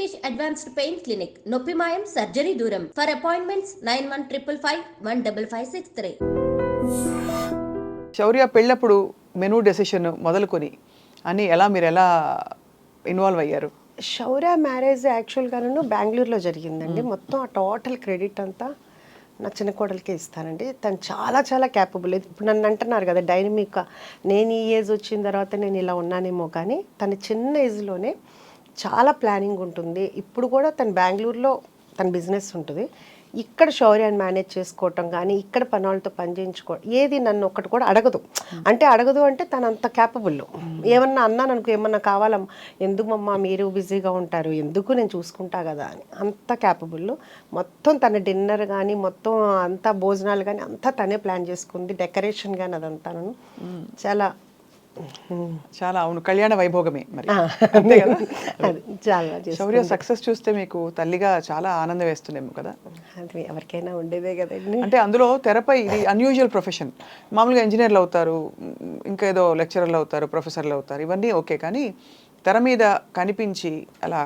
Rishikesh Advanced Pain Clinic, నొప్పి మాయం surgery దూరం. For appointments 9155515563. శౌర్య పెళ్ళప్పుడు మెనూ డెసిషన్ మొదలుకొని అని మీరు ఎలా ఇన్వాల్వ్ అయ్యారు? శౌర్య మ్యారేజ్ యాక్చువల్గాను బెంగళూరులో జరిగిందండి. మొత్తం ఆ టోటల్ క్రెడిట్ అంతా నా చిన్న కోడలికే ఇస్తానండి. తను చాలా చాలా క్యాపబుల్. ఇప్పుడు నన్ను అంటున్నారు కదా డైనమిక్గా, నేను ఈ ఏజ్ వచ్చిన తర్వాత నేను ఇలా ఉన్నానేమో, కానీ తన చిన్న ఏజ్లోనే చాలా ప్లానింగ్ ఉంటుంది. ఇప్పుడు కూడా తను బెంగళూరులో తన బిజినెస్ ఉంటుంది. ఇక్కడ శౌర్యాన్ని మేనేజ్ చేసుకోవటం కానీ, ఇక్కడ పని వాళ్ళతో పని చేయించుకోవడం, ఏది నన్ను ఒక్కటి కూడా అడగదు. అంటే తను అంత క్యాపబుల్. ఏమన్నా అన్నాను అనుకో, ఏమన్నా కావాలా, ఎందుకమ్మా మీరు బిజీగా ఉంటారు, ఎందుకు నేను చూసుకుంటా కదా అని, అంత క్యాపబుల్. మొత్తం తన డిన్నర్ కానీ, మొత్తం అంతా భోజనాలు కానీ అంతా తనే ప్లాన్ చేసుకుంది. డెకరేషన్ కానీ అదంతా చాలా చాలా అవును, కళ్యాణ వైభోగమే మరి. అంతే కదా. చాలా శౌర్య సక్సెస్ చూస్తే మీకు తల్లిగా చాలా ఆనందం వేస్తుందేమో కదా. అది ఎవరికైనా ఉండేదే కదండి. అంటే అందులో తెరపై ఇది అన్యూజువల్ ప్రొఫెషన్. మామూలుగా ఇంజనీర్లు అవుతారు, ఇంకా ఏదో లెక్చరర్లు అవుతారు, ప్రొఫెసర్లు అవుతారు, ఇవన్నీ ఓకే. కానీ తెర మీద కనిపించి అలా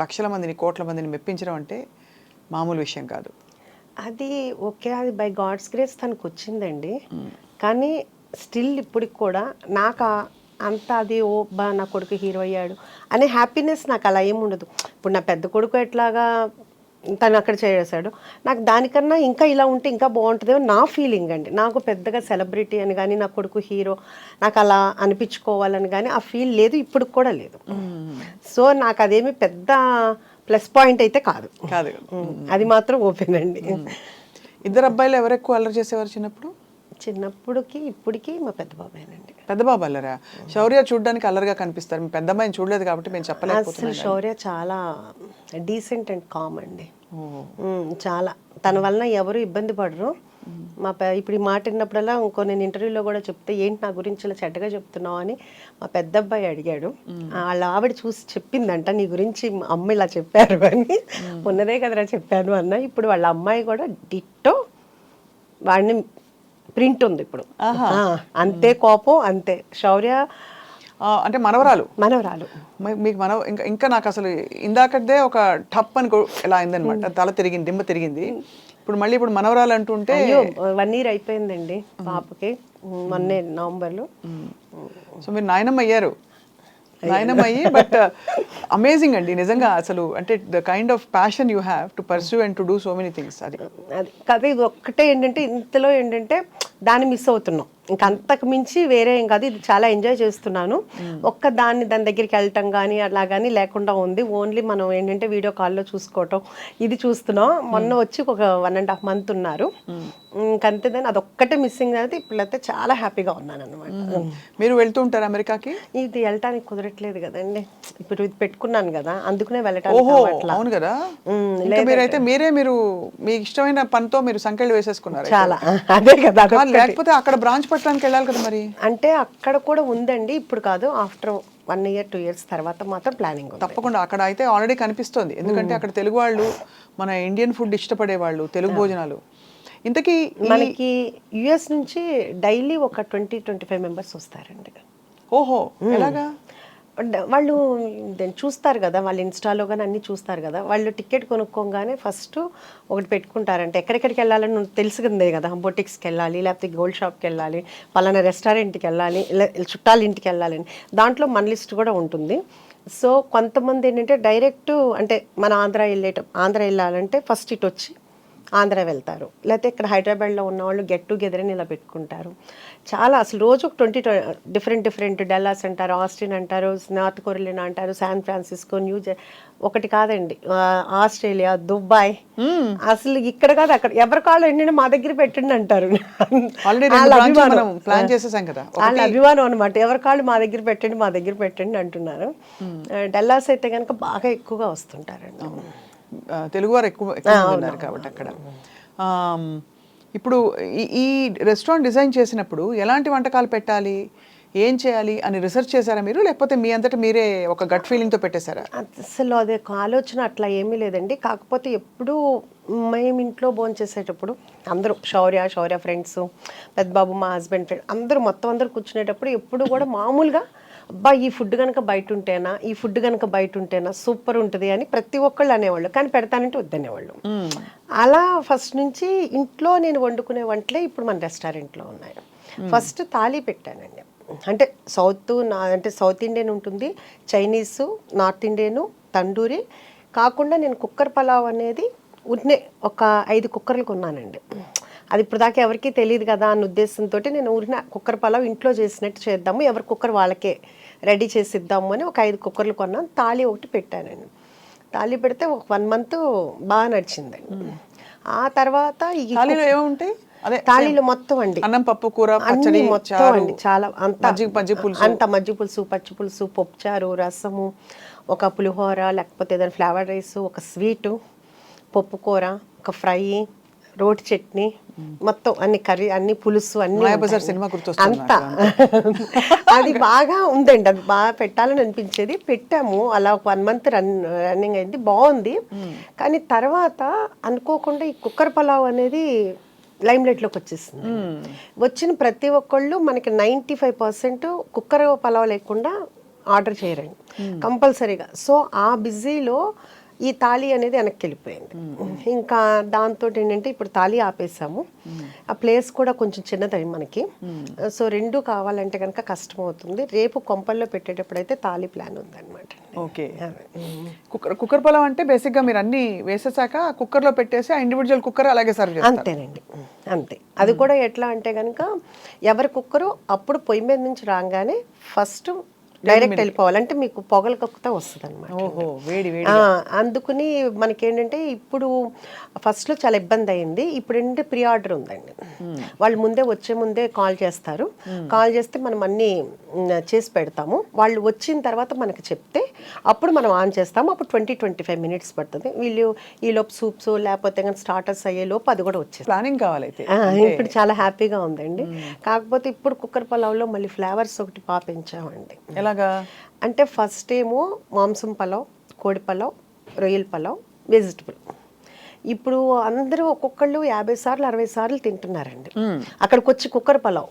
లక్షల మందిని, కోట్ల మందిని మెప్పించడం అంటే మామూలు విషయం కాదు. అది ఓకే, అది బై గాడ్స్ గ్రేస్ తనకు వచ్చిందండి. కానీ స్టిల్ ఇప్పటికి కూడా నాకు అంత అది నా కొడుకు హీరో అయ్యాడు అనే హ్యాపీనెస్ నాకు అలా ఏమి ఉండదు. ఇప్పుడు నా పెద్ద కొడుకు ఎట్లాగా తను అక్కడ చేసాడు, నాకు దానికన్నా ఇంకా ఇలా ఉంటే ఇంకా బాగుంటుందేమో నా ఫీలింగ్ అండి. నాకు పెద్దగా సెలబ్రిటీ అని కానీ, నా కొడుకు హీరో నాకు అలా అనిపించుకోవాలని కానీ ఆ ఫీల్ లేదు, ఇప్పుడు కూడా లేదు. సో నాకు అదేమి పెద్ద ప్లస్ పాయింట్ అయితే కాదు. అది మాత్రం ఓపెన్ అండి. ఇద్దరు అబ్బాయిలు ఎవరు ఎక్కువ అల్లరి చేసేవారు చిన్నప్పుడు? చిన్నప్పుడుకి ఇప్పటికి మా పెద్ద బాబాయేనండి. పెద్ద బాబు అల్లరా? శౌర్య చూడడానికి అల్లరిగా కనిపిస్తారు, మీ పెద్ద అమ్మాయిని చూడలేదు కాబట్టి మేము చెప్పలేకపోతున్నాం. అసలు శౌర్య చాలా డీసెంట్ అండ్ కామ్ అండి. చాలా తన వలన ఎవరు ఇబ్బంది పడరు. ఇప్పుడు ఈ మాట విన్నప్పుడల్లా నేను ఇంటర్వ్యూలో కూడా చెప్తే, ఏంటి నా గురించి ఇలా చెడ్డగా చెప్తున్నావు అని మా పెద్ద అబ్బాయి అడిగాడు. వాళ్ళ ఆవిడ చూసి చెప్పిందంట, నీ గురించి అమ్మ ఇలా చెప్పారు అని. ఉన్నదే కదరా చెప్పాను అన్న. ఇప్పుడు వాళ్ళ అమ్మాయి కూడా డిట్టో వాడిని ప్రింట్ ఉంది ఇప్పుడు. అంతే కోపం, అంతే. శౌర్య అంటే మనవరాలు మీకు ఇంకా నాకు అసలు ఇందాకదే ఒక టప్ అని ఎలా అయిందనమాట, తల తిరిగింది, దిమ్మ తిరిగింది. ఇప్పుడు మనవరాలు అంటుంటే 1 year అయిపోయిందండి పాపకి, మొన్నే నవంబర్లో. సో మీరు నాయనమ్మ అయ్యారు. నాయనమ్మ అయ్యి, బట్ అమేజింగ్ అండి నిజంగా. అసలు అంటే the kind of passion you have to pursue and to do so many things. అది కదా, ఇది ఒక్కటే ఏంటంటే ఇంతలో ఏంటంటే దాన్ని మిస్ అవుతున్నాం. ఇంకంతకు మించి వేరే ఏం కాదు. ఇది చాలా ఎంజాయ్ చేస్తున్నాను. దాని దగ్గరికి వెళ్ళటం కానీ అలా కానీ లేకుండా ఉంది. ఓన్లీ మనం ఏంటంటే వీడియో కాల్లో చూసుకోవటం, ఇది చూస్తున్నాం. మొన్న వచ్చి ఒక 1.5 months ఉన్నారు. ఇంకంతే, దాన్ని అదొక్కటే మిస్సింగ్ అయితే. ఇప్పుడైతే చాలా హ్యాపీగా ఉన్నాను అనమాట. మీరు వెళ్తూ ఉంటారు అమెరికాకి? ఇది వెళ్ళటానికి కుదరట్లేదు కదండి. ఇప్పుడు ఇది పెట్టుకున్నాను కదా, అందుకనే వెళ్ళటానికి. అవును కదా. మీరైతే మీరు మీ ఇష్టమైన పనితో మీరు సంఖ్యలు వేసేసుకున్నారు చాలా. అదే కదా, లేకపోతే అక్కడ బ్రాంచ్ పట్టడానికి వెళ్ళాలి కదా మరి. అంటే అక్కడ కూడా ఉందండి, ఇప్పుడు కాదు. ఆఫ్టర్ 1 year 2 years తర్వాత మాత్రం ప్లానింగ్. తప్పకుండా అక్కడ అయితే ఆల్రెడీ కనిపిస్తుంది. ఎందుకంటే అక్కడ తెలుగు వాళ్ళు, మన ఇండియన్ ఫుడ్ ఇష్టపడే వాళ్ళు, తెలుగు భోజనాలు. ఇంతకీ మనకి యుఎస్ నుంచి డైలీ ఒక 20-25 members వస్తారండి. ఓహో, ఎలాగా? వాళ్ళు చూస్తారు కదా, వాళ్ళు ఇన్స్టాలో కానీ అన్నీ చూస్తారు కదా. వాళ్ళు టికెట్ కొనుక్కోగానే ఫస్ట్ ఒకటి పెట్టుకుంటారంటే, ఎక్కడెక్కడికి వెళ్ళాలని తెలుసుకుందే కదా. బొటిక్స్కి వెళ్ళాలి, లేకపోతే గోల్డ్ షాప్కి వెళ్ళాలి, పలానా రెస్టారెంట్కి వెళ్ళాలి, చుట్టాల ఇంటికి వెళ్ళాలని. దాంట్లో మన లిస్ట్ కూడా ఉంటుంది. సో కొంతమంది ఏంటంటే డైరెక్ట్, అంటే మన ఆంధ్ర వెళ్ళాలంటే ఫస్ట్ ఇటు వచ్చి ఆంధ్ర వెళ్తారు, లేకపోతే ఇక్కడ హైదరాబాద్లో ఉన్న వాళ్ళు గెట్ టుగెదర్ అని ఇలా పెట్టుకుంటారు. చాలా అసలు రోజు ఒక 20 డిఫరెంట్ డల్లాస్ అంటారు, ఆస్టిన్ అంటారు, నార్త్ కొరియా అంటారు, శాన్ ఫ్రాన్సిస్కో, ఒకటి కాదండి, ఆస్ట్రేలియా, దుబాయ్. అసలు ఇక్కడ కాదు అక్కడ, ఎవరి కాళ్ళు ఏంటంటే మా దగ్గర పెట్టండి అంటారు. వాళ్ళ అభిమానం అనమాట. ఎవరి కాళ్ళు మా దగ్గర పెట్టండి అంటున్నారు. డల్లాస్ అయితే కనుక బాగా ఎక్కువగా వస్తుంటారండి. తెలుగువారు ఎక్కువ ఉన్నారు కాబట్టి అక్కడ. ఇప్పుడు ఈ రెస్టారెంట్ డిజైన్ చేసినప్పుడు ఎలాంటి వంటకాలు పెట్టాలి, ఏం చేయాలి అని రీసెర్చ్ చేశారా మీరు, లేకపోతే మీ అంతటా మీరే ఒక గట్ ఫీలింగ్తో పెట్టేశారా? అసలు అదే ఆలోచన అట్లా ఏమీ లేదండి. కాకపోతే ఎప్పుడు మేము ఇంట్లో భోంచేసేటప్పుడు అందరూ శౌర్య ఫ్రెండ్స్, పెద్దబాబు మా హస్బెండ్ ఫ్రెండ్ అందరూ మొత్తం కూర్చునేటప్పుడు ఎప్పుడు కూడా మామూలుగా అబ్బా ఈ ఫుడ్ కనుక బయట ఉంటేనా, ఈ ఫుడ్ కనుక బయట ఉంటేనా సూపర్ ఉంటుంది అని ప్రతి ఒక్కళ్ళు అనేవాళ్ళు, కానీ పెడతానంటే వద్దనేవాళ్ళు. అలా ఫస్ట్ నుంచి ఇంట్లో నేను వండుకునే వంటలే ఇప్పుడు మన రెస్టారెంట్లో ఉన్నాయి. ఫస్ట్ తాళీ పెట్టానండి. అంటే సౌత్ ఇండియన్ ఉంటుంది, చైనీసు, నార్త్ ఇండియను, తండూరి కాకుండా నేను కుక్కర్ పలావ్ అనేది ఒక 5 కుక్కర్లు కొన్నానండి. అది ఇప్పుడు దాకా ఎవరికీ తెలియదు కదా అన్న ఉద్దేశంతో నేను ఊరిన కుక్కర్ పలావ్ ఇంట్లో చేసినట్టు చేద్దాము, ఎవరి కుక్కర్ వాళ్ళకే రెడీ చేసి ఇద్దాము అని ఒక 5 కుక్కర్లు కొన్నాను. తాళి ఒకటి పెట్టానండి. తాళి పెడితే ఒక 1 మంత్ బాగా నడిచిందండి. ఆ తర్వాత ఈ ఏముంటాయి తాళీలు మొత్తం అండి, అన్నం, పప్పు, కూర, అన్ని మొత్తం అండి, చాలా అంత మజ్జిగ పులుసు, పచ్చి పులుసు, పప్పుచారు, రసము, ఒక పులిహోర, లేకపోతే ఏదైనా ఫ్లేవర్ రైస్, ఒక స్వీటు, పప్పు కూర, ఒక ఫ్రై, రోటి చట్నీ, మొత్తం అన్ని కర్రీ, అన్ని పులుసు, అన్ని అంతా అది బాగా ఉందండి. అది బాగా పెట్టాలని అనిపించేది. పెట్టాము. అలా ఒక 1 మంత్ రన్నింగ్ అయింది, బాగుంది. కానీ తర్వాత అనుకోకుండా ఈ కుక్కర్ పలావ్ అనేది లైమ్లైట్లోకి వచ్చేసింది. వచ్చిన ప్రతి ఒక్కళ్ళు మనకి 95% కుక్కర్ పలావ్ లేకుండా ఆర్డర్ చేయరండి కంపల్సరీగా. సో ఆ బిజీలో ఈ తాళి అనేది వెనక్కి వెళ్ళిపోయింది. ఇంకా దాంతో ఏంటంటే ఇప్పుడు తాళి ఆపేసాము. ఆ ప్లేస్ కూడా కొంచెం చిన్నది మనకి. సో 2 కావాలంటే కనుక కష్టం అవుతుంది. రేపు కొంపల్లో పెట్టేటప్పుడు అయితే తాళి ప్లాన్ ఉందన్నమాట. ఓకే. కుక్కర్ పలావ్ అంటే బేసిక్గా మీరు అన్ని వేసేసాక కుక్కర్లో పెట్టేసి ఆ ఇండివిజువల్ కుక్కర్ అలాగే సర్వ్ చేస్తారు. అంతేనండి, అంతే. అది కూడా ఎట్లా అంటే కనుక ఎవరి కుక్కరు అప్పుడు పొయ్యి మీద నుంచి రాగానే ఫస్ట్ డైరెక్ట్ వెళ్ళిపోవాలి, అంటే మీకు పొగలు కక్కుతా వస్తుంది అనమాట. అందుకుని మనకేంటంటే ఇప్పుడు ఫస్ట్లో చాలా ఇబ్బంది అయింది. ఇప్పుడు ఏంటంటే ప్రీ ఆర్డర్ ఉందండి. వాళ్ళు వచ్చే ముందే కాల్ చేస్తారు. కాల్ చేస్తే మనం అన్నీ చేసి పెడతాము. వాళ్ళు వచ్చిన తర్వాత మనకి చెప్తే అప్పుడు మనం ఆన్ చేస్తాము. అప్పుడు 20-25 మినిట్స్ పడుతుంది. వీళ్ళు ఈలోపు సూప్స్ లేకపోతే కానీ స్టార్టర్స్ అయ్యేలోపు అది కూడా వచ్చేది. ప్లానింగ్ కావాలైతే ఇప్పుడు చాలా హ్యాపీగా ఉందండి. కాకపోతే ఇప్పుడు కుక్కర్ పలావ్లో మళ్ళీ ఫ్లేవర్స్ ఒకటి పెంచామండి. ఎలాగా అంటే ఫస్ట్ ఏమో మాంసం పలావ్, కోడి పలావ్, రొయ్యల పలావ్, వెజిటబుల్. ఇప్పుడు అందరూ ఒక్కొక్కళ్ళు 50 సార్లు 60 సార్లు తింటున్నారండి అక్కడికి వచ్చి కుక్కర్ పలావ్.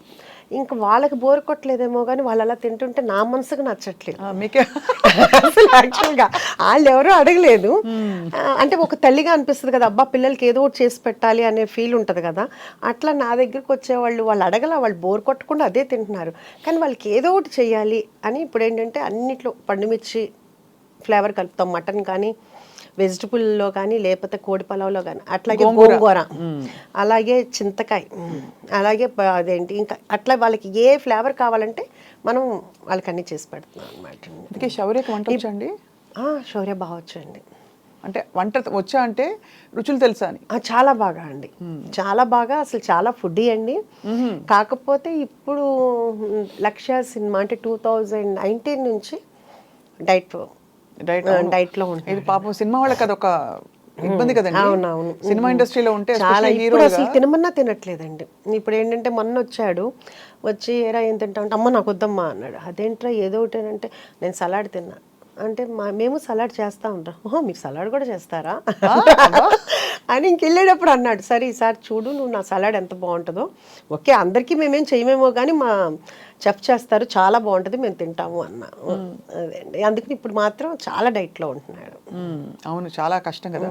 ఇంకా వాళ్ళకి బోర్ కొట్టలేదేమో కానీ వాళ్ళు అలా తింటుంటే నా మనసుకు నచ్చట్లేదు. అసలు యాక్చువల్గా వాళ్ళు ఎవరూ అడగలేదు. అంటే ఒక తల్లిగా అనిపిస్తుంది కదా, అబ్బా పిల్లలకి ఏదో ఒకటి చేసి పెట్టాలి అనే ఫీల్ ఉంటుంది కదా. అట్లా నా దగ్గరికి వచ్చేవాళ్ళు వాళ్ళు అడగల, వాళ్ళు బోర్ కొట్టకుండా అదే తింటున్నారు. కానీ వాళ్ళకి ఏదో ఒకటి చేయాలి అని ఇప్పుడు ఏంటంటే అన్నిట్లో పండుమిర్చి ఫ్లేవర్ కలుపుతాం, మటన్ కానీ వెజిటబుల్లో కానీ లేకపోతే కోడి పలావ్లో కానీ, అట్లాగే గోంగూర, అలాగే చింతకాయ, అలాగే అదేంటి ఇంకా అట్లా వాళ్ళకి ఏ ఫ్లేవర్ కావాలంటే మనం వాళ్ళకి అన్నీ చేసి పెడుతున్నాం అనమాట. శౌర్యకి వంట వచ్చండి? శౌర్య బాగా వచ్చండి. అంటే వంట వచ్చా అంటే రుచులు తెలుసా అని? చాలా బాగా అండి, చాలా బాగా. అసలు చాలా ఫుడ్డీ అండి. కాకపోతే ఇప్పుడు లక్ష్య సినిమా అంటే 2019 నుంచి డైట్ లో ఉంటుంది. పాపం సినిమా వాళ్ళకి అదొక ఇబ్బంది కదండి. అవునవును, సినిమా ఇండస్ట్రీలో ఉంటే చాలా. ఇప్పుడు అసలు తినమన్నా తినట్లేదండి. ఇప్పుడు ఏంటంటే మొన్న వచ్చి ఏరా ఏం తింటా అంటే అమ్మ నాకు వద్దమ్మా అన్నాడు. అదేంట్రా ఏదో ఒకటి అంటే నేను సలాడ్ తిన్నా అంటే మేము సలాడ్ చేస్తా ఉంటాం. ఓహో మీరు సలాడ్ కూడా చేస్తారా అని ఇంకెళ్ళేటప్పుడు అన్నాడు. సరే ఈసారి చూడు నువ్వు నా సలాడ్ ఎంత బాగుంటుందో. ఓకే అందరికీ మేమేం చేయమేమో కానీ మా చెఫ్ చేస్తారు, చాలా బాగుంటుంది, మేము తింటాము అన్నా. అదే అండి, అందుకని ఇప్పుడు మాత్రం చాలా డైట్లో ఉంటున్నాడు. అవును, చాలా కష్టం కదా.